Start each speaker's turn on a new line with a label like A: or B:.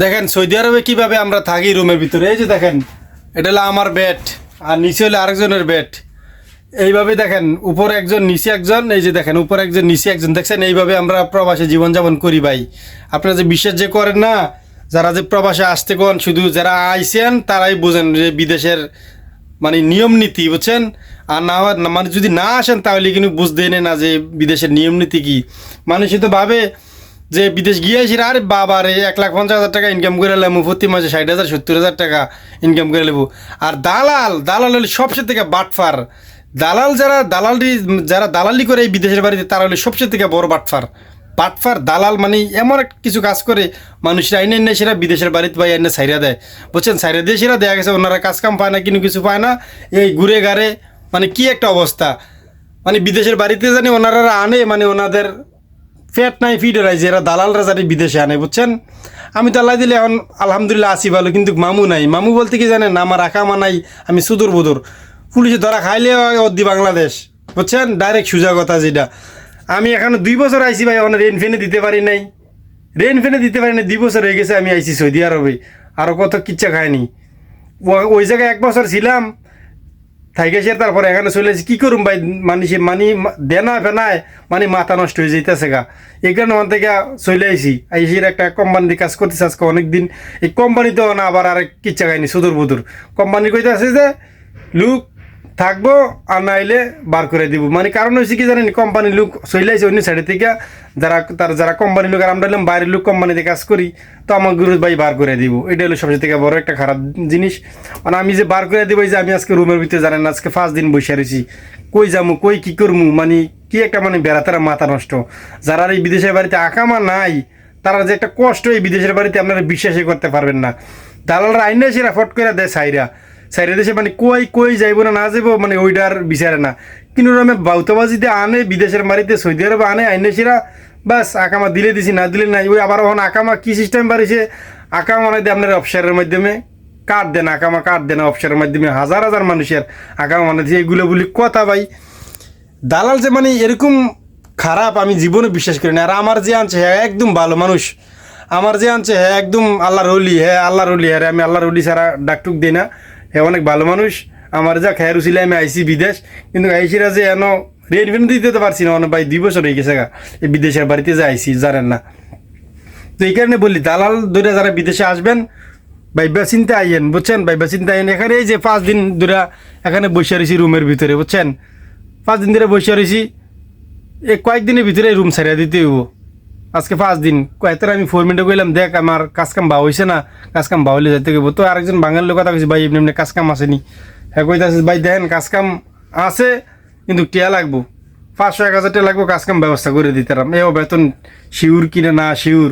A: দেখেন সৌদি আরবে কিভাবে আমরা থাকি রুমের ভিতরে। এই যে দেখেন, এটা হলো আমার বেড, আর নিচে হলো আরেকজনের বেড। এইভাবে দেখেন, উপরে একজন নিচে একজন, এই যে দেখেন উপরে একজন নিচে একজন, দেখছেন এইভাবে আমরা প্রবাসে জীবনযাপন করি ভাই। আপনারা যে বিশ্বাস যে করেন না, যারা যে প্রবাসে আসতে কোন, শুধু যারা আইসেন তারাই বোঝেন যে বিদেশের মানে নিয়ম নীতি, বুঝছেন। আর না মানে যদি না আসেন তাহলে কিন্তু বুঝতেই না যে বিদেশের নিয়ম নীতি কী। মানুষই তো ভাবে যে বিদেশ গিয়ে আসি, আরে বাবা রে 1,50,000 টাকা ইনকাম করে নেবো, প্রতি মাসে 60,000 70,000 টাকা ইনকাম করে নেবো। আর দালাল হলে সবচেয়ে থেকে বাটফার। দালাল যারা দালালি করে এই বিদেশের বাড়িতে, তারা হলে সবচেয়ে থেকে বড় বাটফার দালাল। মানে এমন এক কিছু কাজ করে মানুষরা আইনে সেরা বিদেশের বাড়িতে ভাই আইনে সাইরা দেয়, বুঝছেন। সাইরা দিয়ে সেরা দেখা গেছে ওনারা কাজ কাম পায় না, কিন্তু কিছু পায় না, এই ঘুরে গাড়ে। মানে কি একটা অবস্থা। মানে বিদেশের বাড়িতে জানি ওনারা আনে, মানে ওনাদের ফ্যাট নাই ফিট নাই, যে এরা দালালরা জানি বিদেশে আনে, বুঝছেন। আমি তো আল্লাহ দিলে এখন আলহামদুলিল্লাহ আসি ভালো, কিন্তু মামু নাই। মামু বলতে কি জানেন, আমার আকামা নাই, আমি সুদূর বুদুর। পুলিশে ধরা খাইলে অদ্দি বাংলাদেশ, বুঝছেন, ডাইরেক্ট সোজা কথা যেটা। আমি এখনো 2 বছর আইসি ভাই, এখন রেন ফেনে দিতে পারি নাই। 2 বছর হয়ে গেছে আমি আইসি সৌদি আরবে, আরও কত কিচ্ছা খায়নি। ওই জায়গায় 1 বছর ছিলাম, থাইকে সে তারপরে এখানে চলে এসেছি। কী করুম ভাই, মানুষে দেনা ফেনায় মানে মাথা নষ্ট হয়ে যাইতেছে গা। এই কারণে ওখান থেকে চলে আইসি একটা কোম্পানিতে কাজ করতেছে আজকে অনেক দিন। এই কোম্পানিতেও না আবার আরেক কিচ্ছা খায়নি, সুদূর বুদুর। কোম্পানি কইতে আছে যে লুক থাকবো, আর না আইলে বার করে দিব। মানে কারণ হয়েছে কি জানেন, কোম্পানির লোক চলে আসে অন্য সাইডের থেকে, যারা কোম্পানির লোক, আর আমরা হলাম বাইরের লোক, কোম্পানিতে কাজ করি, তো আমার গুরু ভাই বার করে দিব। এটা হলো সবচেয়ে থেকে বড় একটা খারাপ জিনিস। মানে আমি যে বার করে দিব, যে আমি আজকে রুমের ভিতরে জানেন আজকে 5 দিন বসে রয়েছি, কই যাবো কই কী করবো, মানে কি একটা মানে বেড়াতারা মাথা নষ্ট। যারা এই বিদেশের বাড়িতে আকামা নাই, তারা যে একটা কষ্ট এই বিদেশের বাড়িতে আপনারা বিশ্বাসই করতে পারবেন না। দালালরা আইনে সেরা ফট করে দেয় সাইরা দেশে, মানে কই যাইব না যাইব, মানে ওইটার বিচারে না। কিন্তু আমি বাউতাবাজিতে আনে বিদেশের বাড়িতে, সৌদি আরবে আনে আইনে সেরা, বাস আকামা দিলে দিছি, না দিলে নাই। ওই আবার ওখানে আকামা কি সিস্টেম বাড়িছে, আকামা মানে দিয়ে আপনার অফিসারের মাধ্যমে কার্ড দেন, আকামা কার্ড দেন অফিসারের মাধ্যমে, হাজার হাজার মানুষের আকামা মানে দিয়ে এগুলো বলি কথা ভাই। দালাল যে মানে এরকম খারাপ আমি জীবনে বিশ্বাস করি না। আর আমার যে আনছে হ্যাঁ একদম ভালো মানুষ, আমার যে আনছে হ্যাঁ একদম আল্লাহর ওলি, হ্যাঁ আল্লাহর ওলি। হ্যাঁ আমি আল্লাহর ওলি ছাড়া ডাকটুক দিই না। হ্যাঁ অনেক ভালো মানুষ। আমার যা খেয়ার ছিল আমি আইসি বিদেশ, কিন্তু আইসিরা যে এন রেন্ট ফেন্ট দিতে পারছি না, অনেক ভাই 2 বছর হয়ে গেছে গা এই বিদেশের বাড়িতে যে আইসি, জানেন না। তো এই কারণে বলি, দালাল ধরে যারা বিদেশে আসবেন ভাইবা চিন্তা আইয়েন, বুঝছেন, ভাইবা চিন্তা আইয়েন। এখানে এই যে 5 দিন ধরে এখানে বসে রয়েছি রুমের ভিতরে, বুঝছেন, 5 দিন ধরে বসে রয়েছি। এই কয়েকদিনের ভিতরে রুম ছাড়িয়ে দিতে হইব। আজকে 5 দিন কয়েকটা আমি 4 মিনিটে কইলাম, দেখ আমার কাজ কাম বা হয়েছে না, কাজ কাম বা হইলে যাইতে গেবো। তো আরেকজন বাঙালির কথা কইছে, ভাই এমনি এমনি কাজ কাম আসেনি। হ্যাঁ কইতাছে ভাই দেখেন কাজ কাম আছে, কিন্তু টিয়া লাগবো, 500-1,000 টাকা লাগবো, কাজ কাম ব্যবস্থা করে দিতে। এও বেতন শিউর কিনা না শিউর।